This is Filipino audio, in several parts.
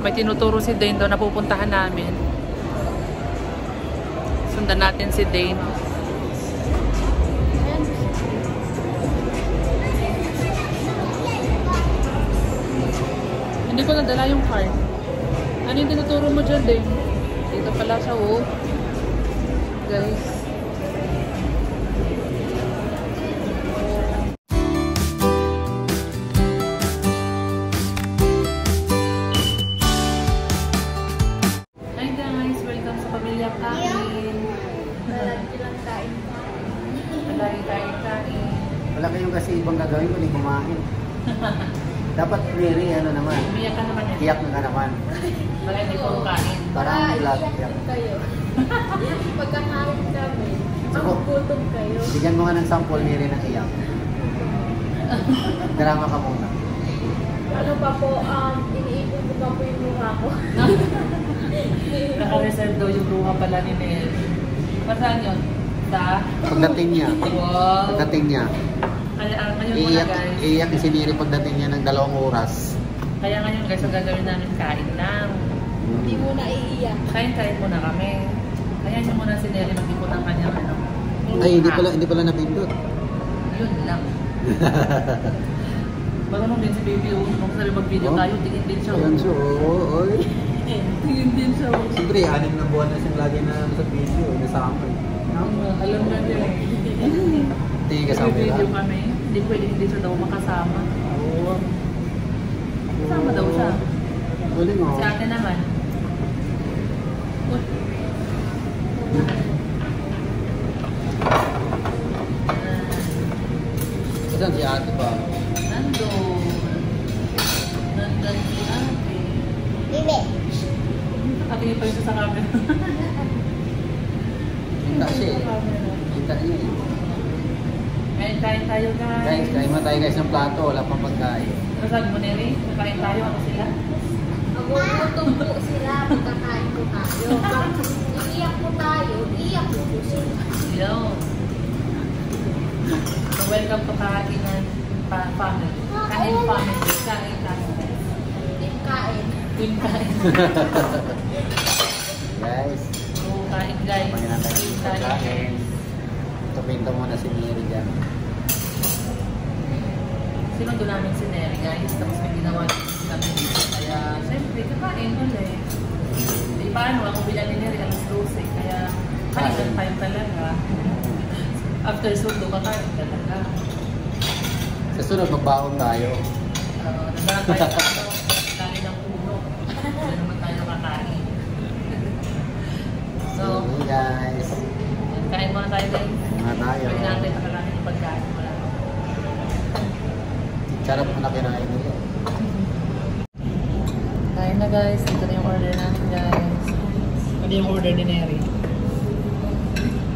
May tinuturo si Dane doon na pupuntahan namin. Sundan natin si Dane. Hindi ko nadala yung card. Ano yung tinuturo mo dyan, Dane? Dito pala siya, oh. Guys. Hi guys! Welcome sa Pamilya Kain. Kain. Wala kayong kasi ibang gagawin ko, hindi kumain. Dapat Mary, ano naman? Umiyak ka naman yan. Iyak na naman. Wala hindi ko kain. Parang vlog. Iyak kayo. Pagkakain kami, magugutom kayo. Bigyan mo nga ng sample, Mary, ng iyak. Drama ka muna. Ano pa po, iniipon ko pa po yung mukha ko. Naka-reserve daw yung luha pala ni Mary. Saan yun? Pagdating niya. Wow. Pagdating niya. Ngayon guys. Iiyak si Mary pagdating niya ng 2 oras. Kaya ngayon guys, ang gagawin namin kain lang. Hindi mo na iiyak. Kain muna kami. Kaya niyo muna si Nelly mag-ipon ng kanyang ano. Ay, hindi pala napindot. Yun lang. Marunong din si Baby. Kung sabi mag-video tayo, tingin din siya. Ayan siya, oo. Tingin din siya. Siyempre, 6 na buwan na siyang lagi na sa video. Nasama eh. Alam na niya. Hindi kasama nila. Video kami. Hindi pwede hindi siya daw makasama. Oo. Kasama daw siya. Galing mo. Si ate naman. Saan si ate ba? Nandun si ate. Hindi. Nakatingin pa yun sa camera. Kita siya eh. Kita niya eh. Kain tayo guys. Guys, kain mo tayo guys ng plato. Wala pang pagkain. Nasaan mo Neri? Kain tayo. Ano sila? Magugutom po sila pagkakain ko tayo. Iiyak po tayo, iiyak po sila. Yo. So welcome to Kainan Family. Kain family. Kain tayo. Team kain. Team kain. Guys. So kain guys. Pagkainan tayo ng pagkain. Tupinto muna si Mary dyan. Sinundo namin si Neri guys. Tapos may ginawa kami dito. Kaya siyempre kakain ulit. Di paano? Ako bilang ni Neri alas 12. Kaya kain time talaga. After sundo kakain talaga. Sa sunod magbaon tayo. Nagbaon tayo sa kain ng puno. Kaya naman tayo kakain. So, hey guys. kain muna tayo guys. Mga tayo. Pwede natin nakalami yung pagkain. Wala. Sarap mo na kinain nila. Kain na guys. Ito na yung order natin guys. Ano yung order ni Neri?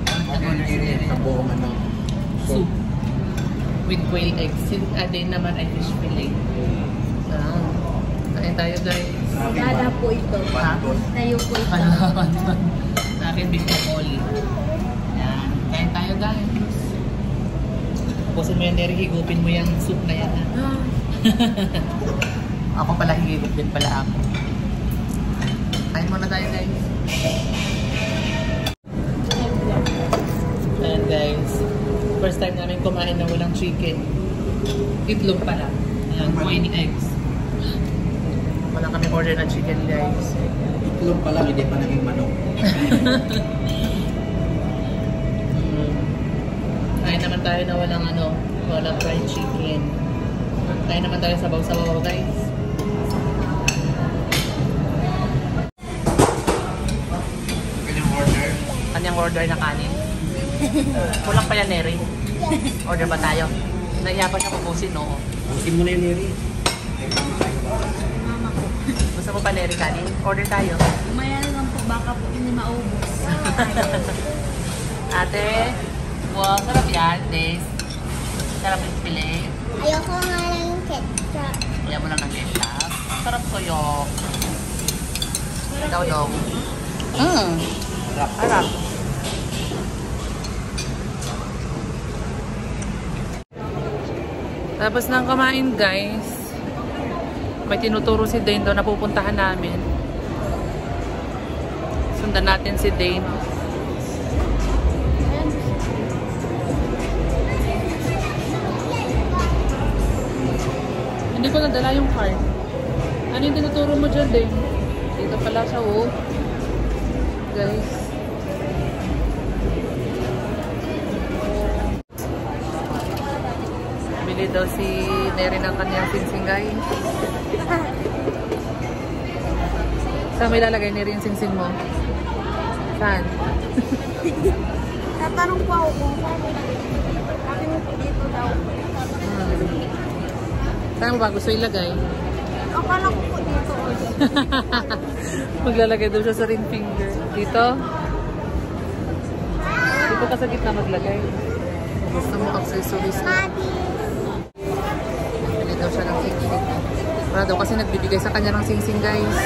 Ako na rin. Ang buong ano. Soup. With quail eggs. Yung atin naman ay fish fillet. So, kain tayo guys. Dada po ito. Ha? Tayo po ito. Sa akin, beef mole. Yan. Kain tayo guys. Tapusin mo yan, Neri. Higupin mo yung soup na yan. Ako pala, higupin din pala ako. Kain muna tayo guys. Ayan guys. First time namin kumain na walang chicken. Itlog pala. Ayan, quail eggs. Wala kami order ng chicken guys. Itlog pa lang, hindi pa naging manok. Kain naman tayo na walang fried chicken. Kain naman tayo sabaw-sabaw guys. Kanyang order? Kanyang order na kanin. Kulang pa yan, Neri. Order ba tayo? Nahiya pa siya pupusin, no? Pusin mo na yun, Neri. Mama ko. Gusto mo pa, Neri, kanin? Order tayo. Umaya na lang po, baka po hindi maubos. Ate, wow, sarap yan, Des. Sarap yung pili. Ayoko nga lang yung ketchup. Kaya mo lang ng ketchup. Sarap ko yung... Ikaw dong. Sarap. Tapos nang kumain guys. May tinuturo si Dane doon na pupuntahan namin. Sundan natin si Dane. Hindi ko nadala yung card. Ano yung tinuturo mo dyan, Dane? Dito pala siya, oh. Guys. Bili daw si Neri ng kanyang singsing, guys. Saan may lalagay Neri yung singsing mo? Saan? Tatanong po ako kung saan. Sabi mo po dito daw. Saan mo ba gusto ilagay? Akala ko po dito. Maglalagay daw siya sa ring finger. Dito? Dito ka sa gitna maglagay. Gusto mo accessories na. Bili daw siya ng singsing. Para daw kasi nagbibigay sa kanya ng singsing, guys.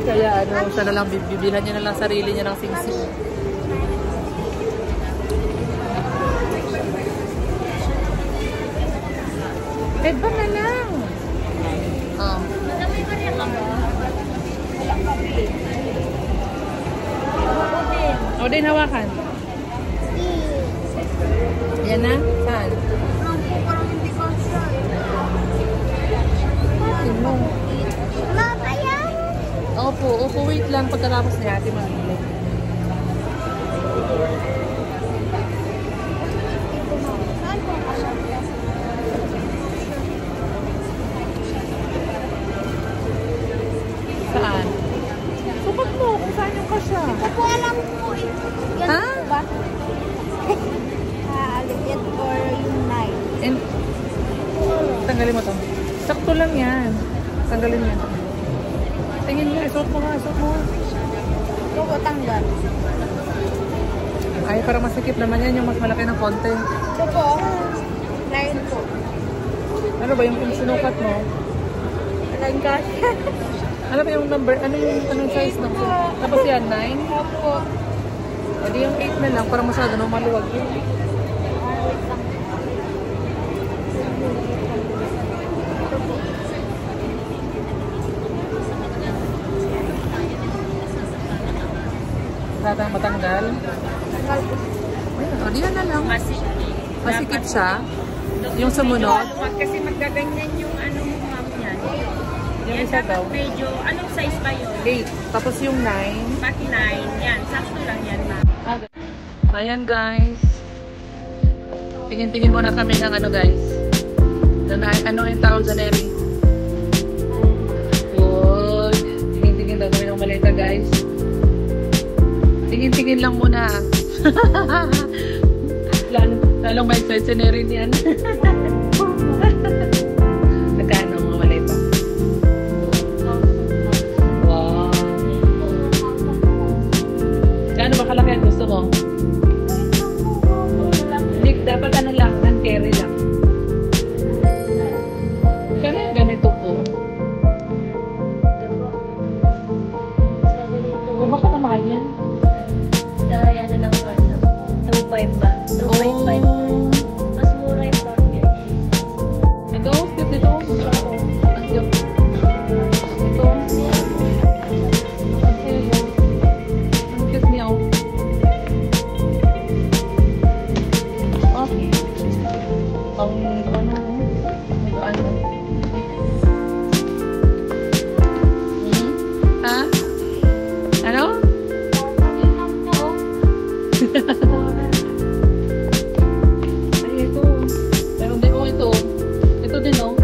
Kaya ano, siya na lang bibilhan niya na lang sarili niya ng singsing. Headband na lang. Oh. Madami pa rin ako. Walang kape. O din hawakan. Yan na? Saan? Parang hindi ko siya Sino? Mama yan! Opo, wait lang. Pagkatapos ni ate mamili. Saan po ka siya? Saan? Sukat mo kung saan yung kasya. Hindi ko alam po eh. Yan Ha? po ba? Aligit or yung night? And, tanggalin mo to. Sakto lang yan. Tanggalin mo yan. Tingin nga, isuot mo nga. Ito ko tanggal. Ay, para masikip naman yan. Yung mas malaki ng konti. Ito po. Line po. Ano ba yung sinukat mo? Line cash. Ano ba yung number? Ano yung anong size ng? Tapos yan, 9? Opo. O di yung 8 na lang. Para masyado na maluwag yun. Wait lang. Tatang matanggal. Tanggal po. Ayun, o di yan na lang. Masikip siya. Yung sumunod. Kasi magaganyan yung ano mo ma'am yan. Yung Yan isa daw. dapat medyo, anong size ba yun? 8. Tapos yung 9. Pati 9. Yan, sakto lang yan ma'am. Ayan guys. Tingin-tingin muna kami ng ano guys. Ano yung tawag sa Neri? Good. Tingin-tingin daw kami ng maleta guys. Tingin-tingin lang muna. Lalong may size si Neri niyan. Nagkano mga maleta? Wow. Gaano ba kalaki ang gusto mo? Hindi, dapat ano lang, carry lang. Kaya ganito po. Baka na mahal yan. Dahil ano lang po, 2.5 ba? 2.5. Mas mura yung burger. Ito, cute dito. Ang cute. Ito. Ang cute niya. Okay. Ang ano? Ano? Ha? Ano? Ay, ito. Meron din, ito. Ito din, oh.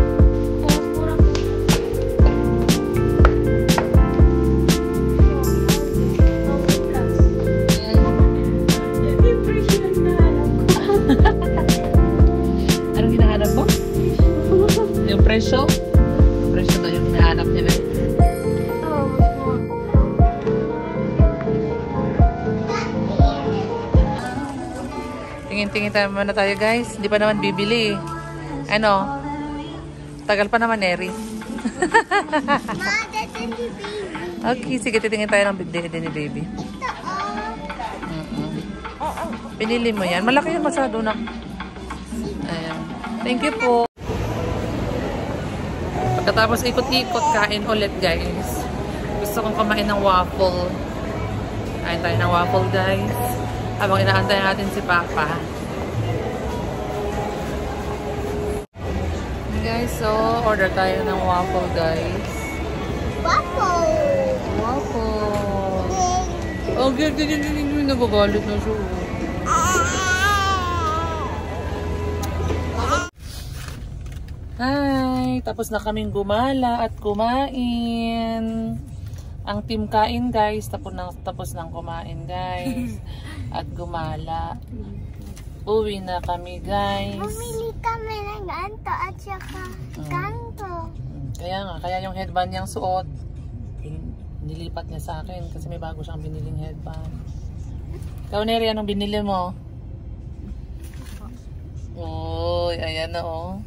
Anong hinahanap mo? Yung presyo? Presyo daw yung hinahanap niya, eh. Tingin-tingin tayo muna tayo guys. Hindi pa naman bibili. Ano? Tagal pa naman, Neri. Okay, sige. Titingin tayo ng bibili ni baby. Pinili mo yan. Malaki yung masyado na. Ayan. Thank you po. Pagkatapos ikot-ikot, kain ulit guys. Gusto kong kumain ng waffle. Kain tayo ng waffle guys. Habang inaantay natin si Papa. Guys, so order tayo ng waffle guys. Waffle! Waffle! Oh, ganyan. Nagagalit na siya. Hi! Tapos na kaming gumala at kumain. Ang team kain guys, tapos nang kumain guys. At gumala. Uwi na kami guys. Bumili kami ng ganto at saka ganto. Kaya yung headband niyang suot, nilipat niya sa akin kasi may bago siyang biniling headband. Ikaw, Neri, anong binili mo? Uy, ayan na oh.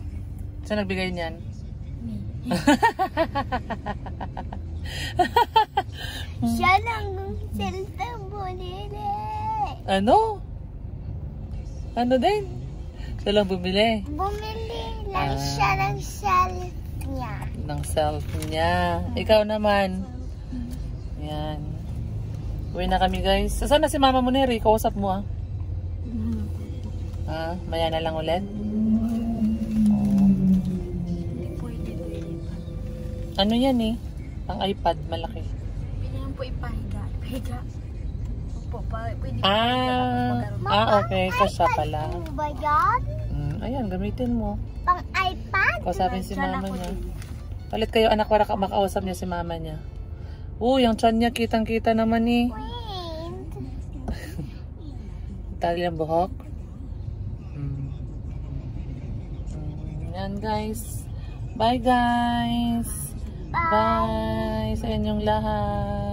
Saan nagbigay niyan? Siya lang cellphone bumili. Ano? Ano din? Siya lang bumili? Bumili lang siya ng self niya. Ng self niya. Ikaw naman. Yan. Uwi na kami guys. Saan na si mama mo, Neri? Kausap mo ah. Maya na lang ulit? Ano yan eh? Ang iPad, malaki. Pwede lang po ipahiga. Higa. Opo, pwede okay. Kasya pala. ba yan? Ayan, gamitin mo. Pang iPad? Kausapin si mama niya. Palit kayo anak para makausap niya si mama niya. Uy, ang tiyan niya kitang-kita naman eh. Tali ng buhok. Yan guys. Bye guys. Bye sa inyong lahat.